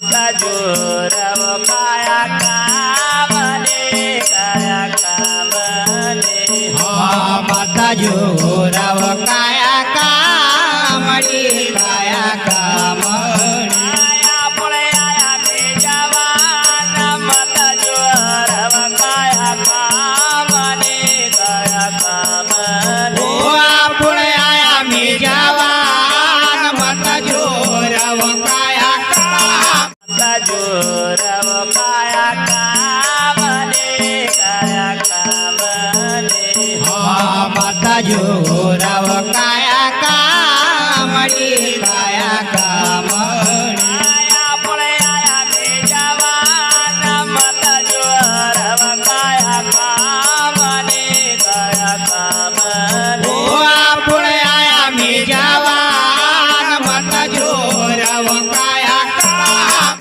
जोरव काया कामने काया कामने माता जोराव काया कामणी काया कामणी आया पुळे आया मी जवान माता जोरव काया कामने काया कामने पुढे आया मी जवान माता जोराव काया माता